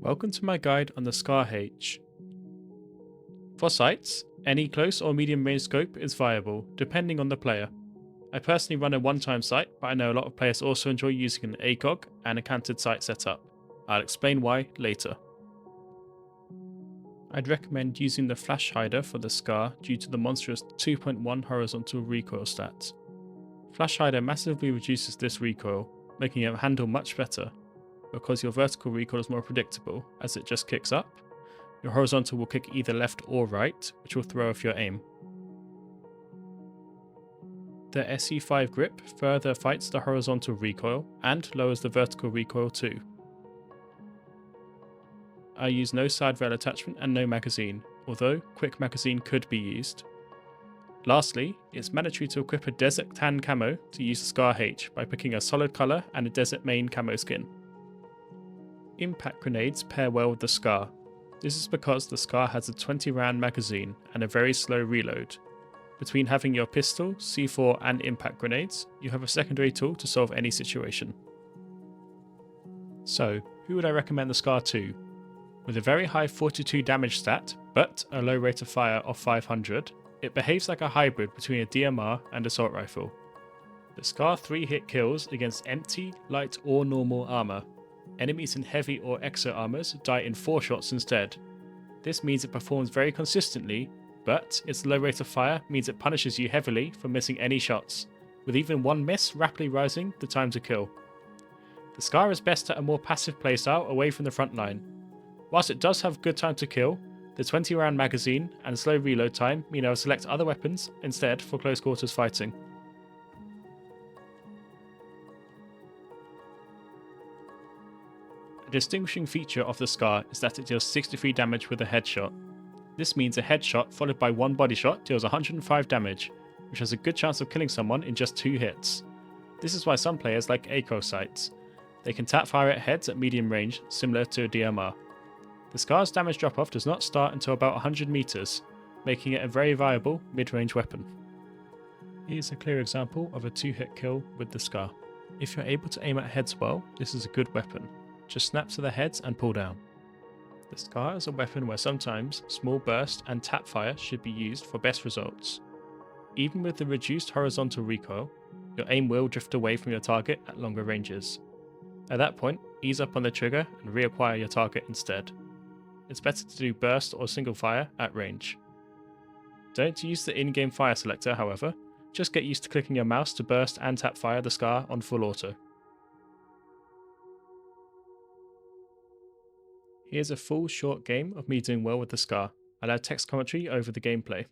Welcome to my guide on the SCAR H. For sights, any close or medium range scope is viable, depending on the player. I personally run a one-time sight, but I know a lot of players also enjoy using an ACOG and a canted sight setup. I'll explain why later. I'd recommend using the flash hider for the SCAR due to the monstrous 2.1 horizontal recoil stat. Flash hider massively reduces this recoil, making it handle much better. Because your vertical recoil is more predictable, as it just kicks up, your horizontal will kick either left or right, which will throw off your aim. The SE5 grip further fights the horizontal recoil and lowers the vertical recoil too. I use no side rail attachment and no magazine, although quick magazine could be used. Lastly, it's mandatory to equip a desert tan camo to use the SCAR H by picking a solid colour and a desert main camo skin. Impact grenades pair well with the SCAR. This is because the SCAR has a 20 round magazine and a very slow reload. Between having your pistol, C4 and impact grenades, you have a secondary tool to solve any situation. So, who would I recommend the SCAR to? With a very high 42 damage stat, but a low rate of fire of 500, it behaves like a hybrid between a DMR and assault rifle. The SCAR 3-hit kills against empty, light or normal armour. Enemies in heavy or exo armors die in 4 shots instead. This means it performs very consistently, but its low rate of fire means it punishes you heavily for missing any shots, with even one miss rapidly rising the time to kill. The SCAR is best at a more passive playstyle away from the front line. Whilst it does have good time to kill, the 20 round magazine and slow reload time mean I will select other weapons instead for close quarters fighting. A distinguishing feature of the SCAR is that it deals 63 damage with a headshot. This means a headshot followed by one body shot deals 105 damage, which has a good chance of killing someone in just 2 hits. This is why some players like ACO sights. They can tap fire at heads at medium range, similar to a DMR. The SCAR's damage drop-off does not start until about 100 meters, making it a very viable mid-range weapon. Here's a clear example of a 2-hit kill with the SCAR. If you're able to aim at heads well, this is a good weapon. Just snap to the heads and pull down. The SCAR is a weapon where sometimes small burst and tap fire should be used for best results. Even with the reduced horizontal recoil, your aim will drift away from your target at longer ranges. At that point, ease up on the trigger and reacquire your target instead. It's better to do burst or single fire at range. Don't use the in-game fire selector, however, just get used to clicking your mouse to burst and tap fire the SCAR on full auto. Here's a full short game of me doing well with the SCAR. I'll add text commentary over the gameplay.